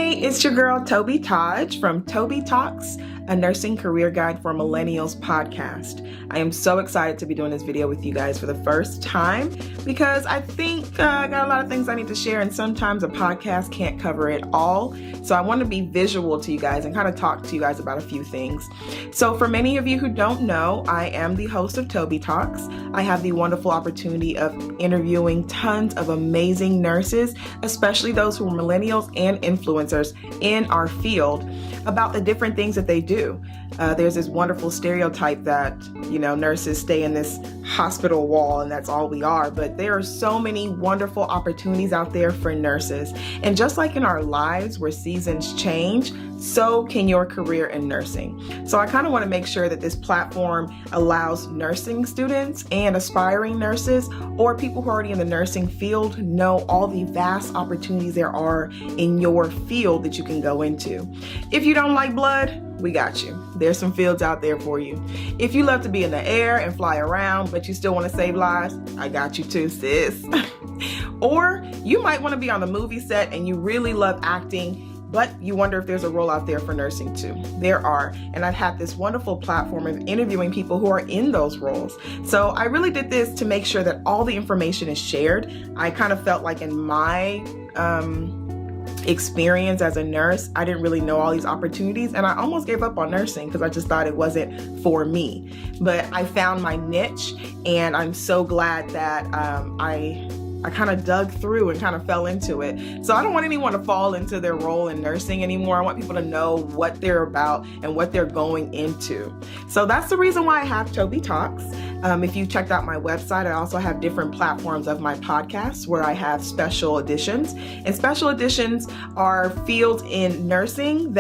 Hey, it's your girl Tobi Taj from TobiTalks, a nursing career guide for Millennials podcast. I am so excited to be doing this video with you guys for the first time because I think I got a lot of things I need to share, and sometimes a podcast can't cover it all. So I want to be visual to you guys and kind of talk to you guys about a few things. So for many of you who don't know, I am the host of TobiTalks. I have the wonderful opportunity of interviewing tons of amazing nurses, especially those who are millennials and influencers in our field, about the different things that they do. There's this wonderful stereotype that, nurses stay in this hospital wall and that's all we are. But there are so many wonderful opportunities out there for nurses. And just like in our lives where seasons change, so can your career in nursing. So I kind of want to make sure that this platform allows nursing students and aspiring nurses or people who are already in the nursing field know all the vast opportunities there are in your field that you can go into. If you don't like blood, we got you. There's some fields out there for you. If you love to be in the air and fly around, but you still want to save lives, I got you too, sis. Or you might want to be on the movie set and you really love acting, but you wonder if there's a role out there for nursing too. There are, and I've had this wonderful platform of interviewing people who are in those roles. So I really did this to make sure that all the information is shared. I kind of felt like in my experience as a nurse, I didn't really know all these opportunities, and I almost gave up on nursing because I just thought it wasn't for me. But I found my niche, and I'm so glad that I kind of dug through and kind of fell into it. So I don't want anyone to fall into their role in nursing anymore. I want people to know what they're about and what they're going into. So that's the reason why I have TobiTalks. If you checked out my website, I also have different platforms of my podcasts where I have special editions. And special editions are fields in nursing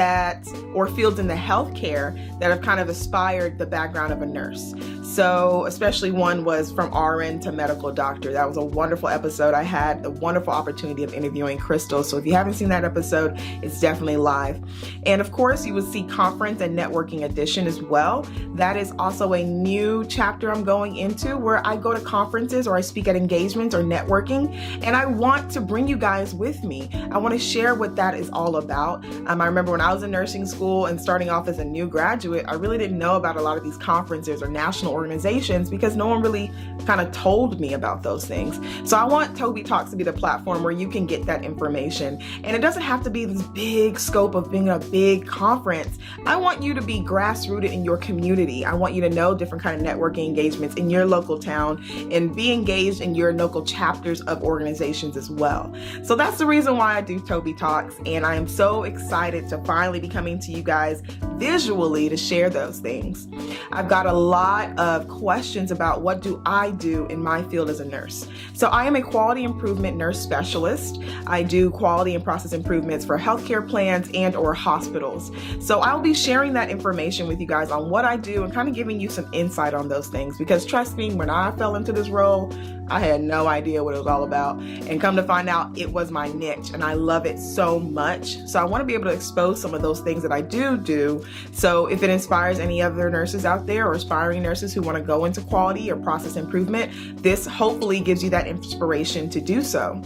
or fields in the healthcare that have kind of aspired the background of a nurse. So especially one was from RN to medical doctor. That was a wonderful episode. I had the wonderful opportunity of interviewing Crystal. So if you haven't seen that episode, it's definitely live. And of course, you will see conference and networking edition as well. That is also a new chapter I'm going into where I go to conferences or I speak at engagements or networking. And I want to bring you guys with me. I want to share what that is all about. I remember when I was in nursing school and starting off as a new graduate, I really didn't know about a lot of these conferences or national organizations because no one really kind of told me about those things. So I want TobiTalks to be the platform where you can get that information. And it doesn't have to be this big scope of being a big conference. I want you to be grassrooted in your community. I want you to know different kind of networking engagements in your local town and be engaged in your local chapters of organizations as well. So that's the reason why I do TobiTalks. And I am so excited to finally be coming to you guys visually to share those things. I've got a lot of questions about what do I do in my field as a nurse. So I am a quality improvement nurse specialist. I do quality and process improvements for healthcare plans and or hospitals. So I'll be sharing that information with you guys on what I do and kind of giving you some insight on those things, because trust me, when I fell into this role, I had no idea what it was all about, and come to find out it was my niche and I love it so much. So I want to be able to expose some of those things that I do. So if it inspires any other nurses out there or aspiring nurses who want to go into quality or process improvement, this hopefully gives you that inspiration to do so.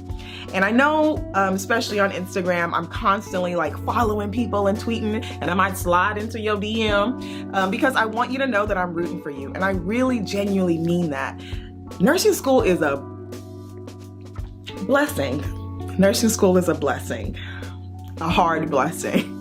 And I know, especially on Instagram, I'm constantly like following people and tweeting, and I might slide into your DM because I want you to know that I'm rooting for you. And I really genuinely mean that. Nursing school is a blessing. Nursing school is a blessing, a hard blessing.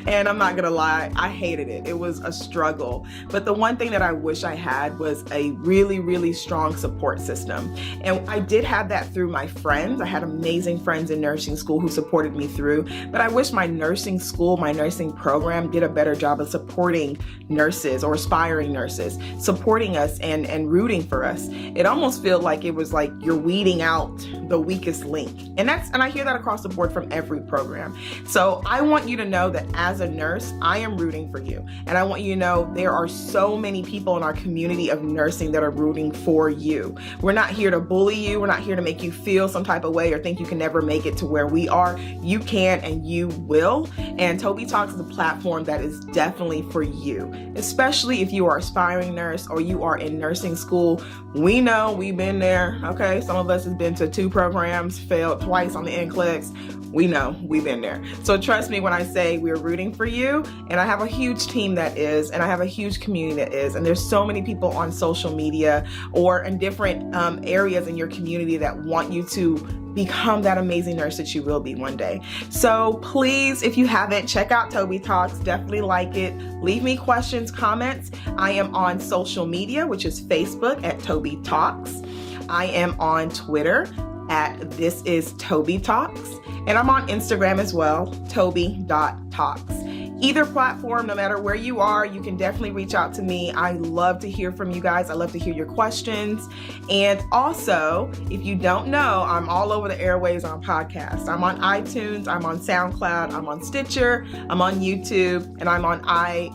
And I'm not gonna lie, I hated it. It was a struggle. But the one thing that I wish I had was a really, really strong support system. And I did have that through my friends. I had amazing friends in nursing school who supported me through. But I wish my nursing school, my nursing program did a better job of supporting nurses or aspiring nurses, supporting us and rooting for us. It almost felt like it was like you're weeding out the weakest link. And I hear that across the board from every program. So I want you to know that as as a nurse, I am rooting for you. And I want you to know there are so many people in our community of nursing that are rooting for you. We're not here to bully you. We're not here to make you feel some type of way or think you can never make it to where we are. You can and you will. And TobiTalks is a platform that is definitely for you, especially if you are an aspiring nurse or you are in nursing school. We know we've been there. Okay. Some of us have been to 2 programs, failed twice on the NCLEX. We know we've been there. So trust me when I say we're rooting for you. And I have a huge team that is, and I have a huge community that is. And there's so many people on social media or in different areas in your community that want you to become that amazing nurse that you will be one day. So please, if you haven't, check out TobiTalks. Definitely like it. Leave me questions, comments. I am on social media, which is Facebook at TobiTalks. I am on Twitter at This Is TobiTalks. And I'm on Instagram as well, Tobi.talks. Either platform, no matter where you are, you can definitely reach out to me. I love to hear from you guys. I love to hear your questions. And also, if you don't know, I'm all over the airwaves on podcasts. I'm on iTunes, I'm on Soundcloud, I'm on Stitcher, I'm on YouTube, and I'm on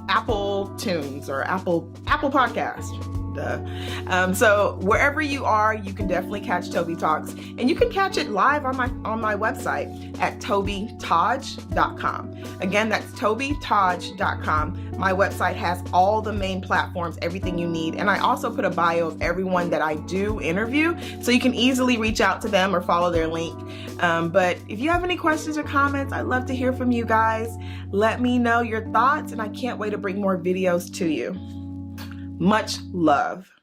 Apple Tunes or Apple Podcast. So wherever you are, you can definitely catch TobiTalks, and you can catch it live on my website at TobiTalks.com. Again, that's TobiTalks.com. My website has all the main platforms, everything you need, and I also put a bio of everyone that I do interview, so you can easily reach out to them or follow their link. But if you have any questions or comments, I'd love to hear from you guys. Let me know your thoughts, and I can't wait to bring more videos to you. Much love.